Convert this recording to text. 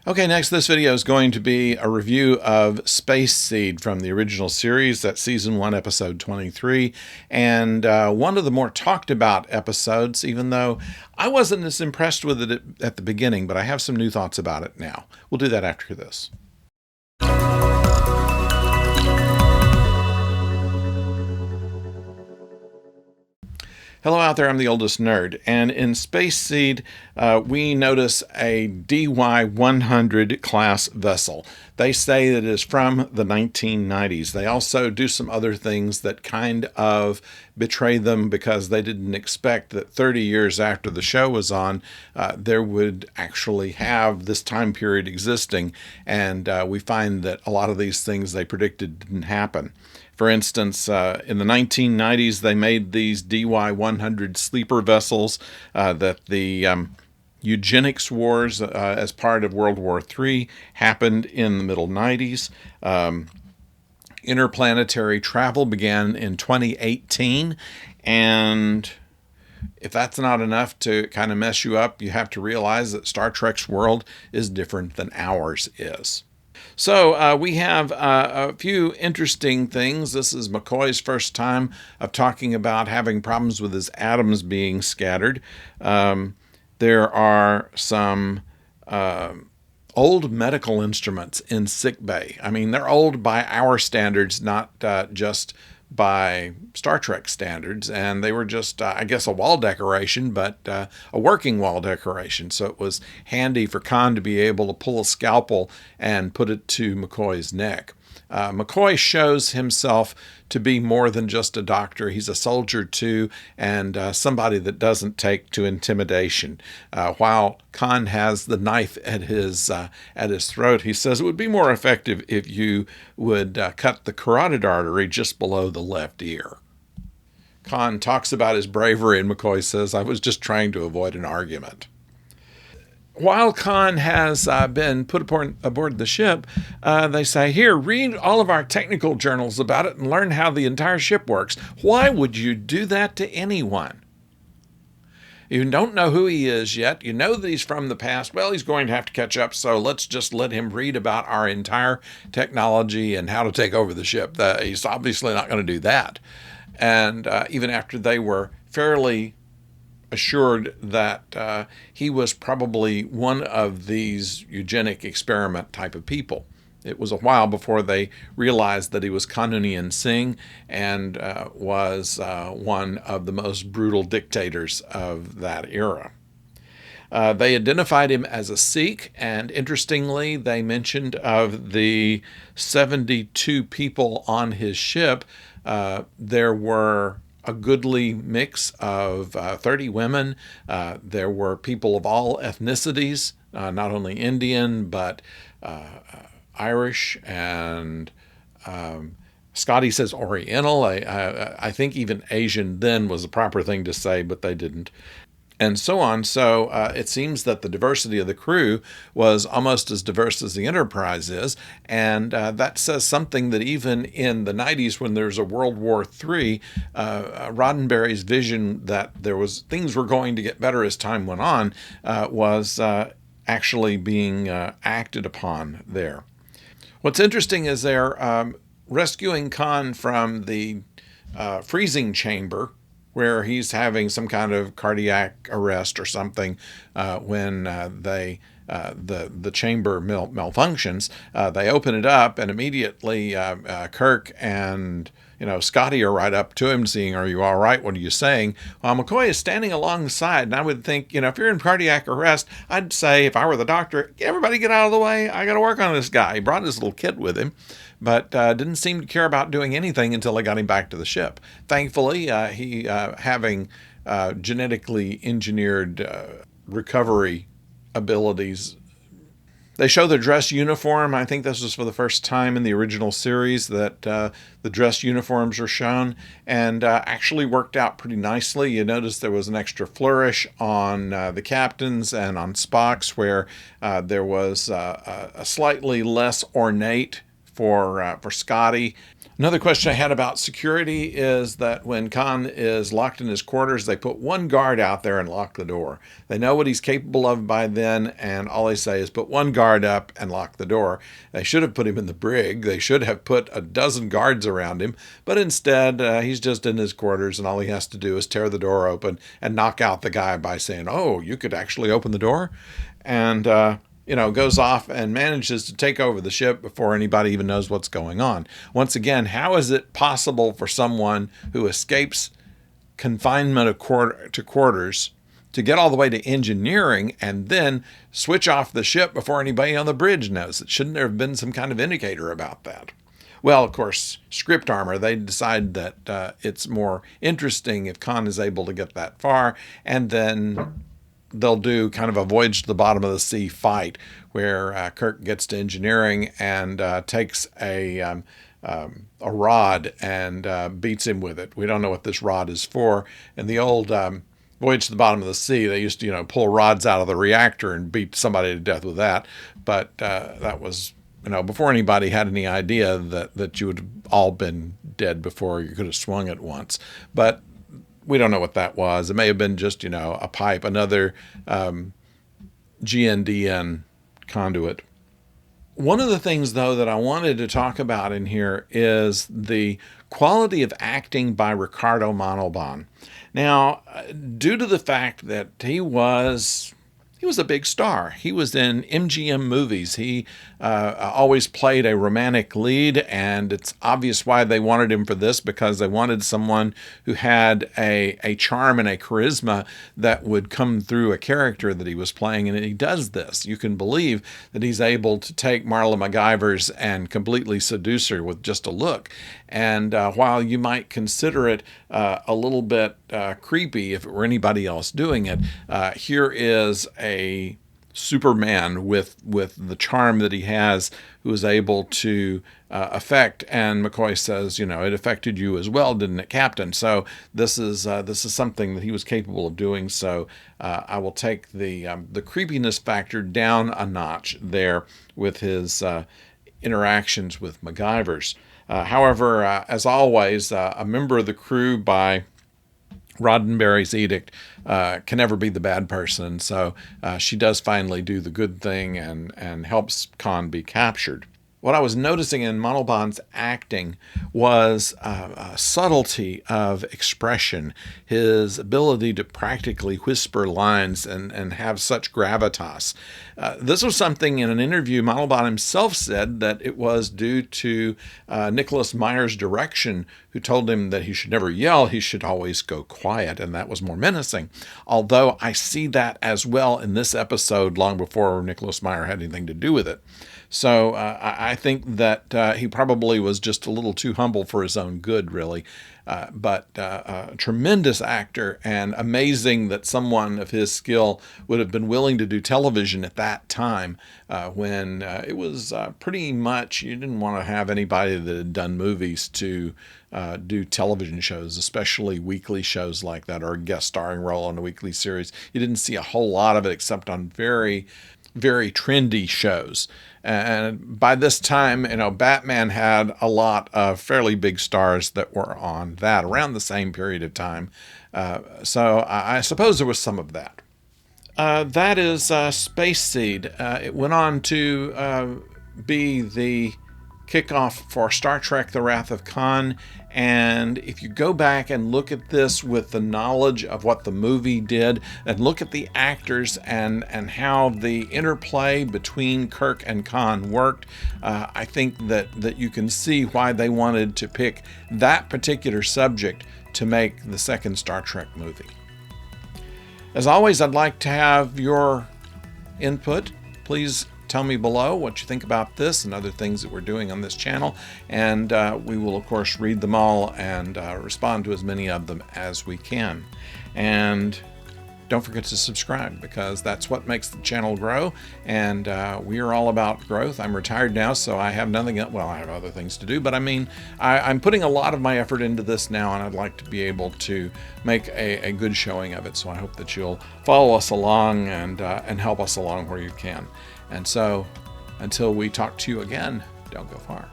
Okay, next, this video is going to be a review of Space Seed from the original series. That's Season 1, Episode 23, and one of the more talked about episodes, even though I wasn't as impressed with it at the beginning, but I have some new thoughts about it now. We'll do that after this. Hello out there, I'm the oldest nerd, and in Space Seed, we notice a DY-100 class vessel. They say that it is from the 1990s. They also do some other things that kind of betray them because they didn't expect that 30 years after the show was on, there would actually have this time period existing, and we find that a lot of these things they predicted didn't happen. For instance, in the 1990s, they made these DY-100 sleeper vessels that the eugenics wars as part of World War III happened in the middle 90s. Interplanetary travel began in 2018, and if that's not enough to kind of mess you up, you have to realize that Star Trek's world is different than ours is. So we have a few interesting things. This is McCoy's first time of talking about having problems with his atoms being scattered. There are some old medical instruments in sickbay. I mean, they're old by our standards, not just by Star Trek standards, and they were just, I guess, a wall decoration, but a working wall decoration. So it was handy for Khan to be able to pull a scalpel and put it to McCoy's neck. McCoy shows himself to be more than just a doctor. He's a soldier too, and somebody that doesn't take to intimidation. While Khan has the knife at his throat, he says it would be more effective if you would cut the carotid artery just below the left ear. Khan talks about his bravery, and McCoy says, "I was just trying to avoid an argument." While Khan has been put aboard the ship, they say, "Here, read all of our technical journals about it and learn how the entire ship works." Why would you do that to anyone? You don't know who he is yet. You know that he's from the past. Well, he's going to have to catch up, so let's just let him read about our entire technology and how to take over the ship. He's obviously not going to do that. And even after they were fairly assured that he was probably one of these eugenic experiment type of people. It was a while before they realized that he was Kanunian Singh and was one of the most brutal dictators of that era. They identified him as a Sikh, and interestingly, they mentioned of the 72 people on his ship, there were a goodly mix of 30 women. There were people of all ethnicities, not only Indian, but Irish and Scotty says Oriental. I think even Asian then was the proper thing to say, but they didn't. And so on. So it seems that the diversity of the crew was almost as diverse as the Enterprise is. And that says something that even in the 90s, when there's a World War III, Roddenberry's vision that things were going to get better as time went on was actually being acted upon there. What's interesting is they're rescuing Khan from the freezing chamber, where he's having some kind of cardiac arrest or something when the chamber malfunctions. They open it up, and immediately Kirk and Scotty are right up to him, seeing, "Are you all right? What are you saying?" While McCoy is standing alongside, and I would think, if you're in cardiac arrest, I'd say, if I were the doctor, everybody get out of the way. I got to work on this guy. He brought his little kid with him, but didn't seem to care about doing anything until they got him back to the ship. Thankfully, he having genetically engineered recovery abilities. They show their dress uniform. I think this was for the first time in the original series that the dress uniforms are shown, and actually worked out pretty nicely. You notice there was an extra flourish on the captain's and on Spock's, where there was a slightly less ornate for Scotty. Another question I had about security is that when Khan is locked in his quarters, they put one guard out there and lock the door. They know what he's capable of by then, and all they say is put one guard up and lock the door. They should have put him in the brig. They should have put a dozen guards around him, but instead he's just in his quarters, and all he has to do is tear the door open and knock out the guy by saying, "Oh, you could actually open the door?" And goes off and manages to take over the ship before anybody even knows what's going on. Once again, how is it possible for someone who escapes confinement to quarters to get all the way to engineering and then switch off the ship before anybody on the bridge knows it? Shouldn't there have been some kind of indicator about that? Well, of course, script armor, they decide that it's more interesting if Khan is able to get that far, and then they'll do kind of a voyage to the bottom of the sea fight where Kirk gets to engineering and takes a rod and beats him with it. We don't know what this rod is for. In the old voyage to the bottom of the sea, they used to pull rods out of the reactor and beat somebody to death with that. But that was before anybody had any idea that you would have all been dead before you could have swung it once. But we don't know what that was. It may have been just, a pipe, another GNDN conduit. One of the things, though, that I wanted to talk about in here is the quality of acting by Ricardo Montalban. Now, due to the fact that he was a big star. He was in MGM movies. He always played a romantic lead, and it's obvious why they wanted him for this, because they wanted someone who had a charm and a charisma that would come through a character that he was playing, and he does this. You can believe that he's able to take Marla MacGyver's and completely seduce her with just a look. And while you might consider it a little bit creepy if it were anybody else doing it, here is a Superman with the charm that he has, who is able to affect. And McCoy says, it affected you as well, didn't it, Captain? So this is something that he was capable of doing. So I will take the creepiness factor down a notch there with his interactions with MacGyver's. However, as always, a member of the crew, by Roddenberry's edict, can never be the bad person. So she does finally do the good thing and helps Khan be captured. What I was noticing in Montalban's acting was a subtlety of expression, his ability to practically whisper lines and have such gravitas. This was something in an interview Montalban himself said that it was due to Nicholas Meyer's direction, who told him that he should never yell, he should always go quiet, and that was more menacing. Although I see that as well in this episode long before Nicholas Meyer had anything to do with it. So I think that he probably was just a little too humble for his own good, really. But a tremendous actor, and amazing that someone of his skill would have been willing to do television at that time when it was pretty much, you didn't want to have anybody that had done movies to do television shows, especially weekly shows like that, or a guest starring role on a weekly series. You didn't see a whole lot of it except on very, very trendy shows. And by this time, Batman had a lot of fairly big stars that were on that around the same period of time. So I suppose there was some of that. That is Space Seed. It went on to be the kickoff for Star Trek: The Wrath of Khan. And if you go back and look at this with the knowledge of what the movie did, and look at the actors and how the interplay between Kirk and Khan worked, I think that you can see why they wanted to pick that particular subject to make the second Star Trek movie. As always, I'd like to have your input. Please tell me below what you think about this and other things that we're doing on this channel, and we will of course read them all and respond to as many of them as we can. And don't forget to subscribe, because that's what makes the channel grow, and we are all about growth. I'm retired now, so I have nothing else. Well, I have other things to do, but I mean, I'm putting a lot of my effort into this now, and I'd like to be able to make a good showing of it. So I hope that you'll follow us along and help us along where you can. And so, until we talk to you again, don't go far.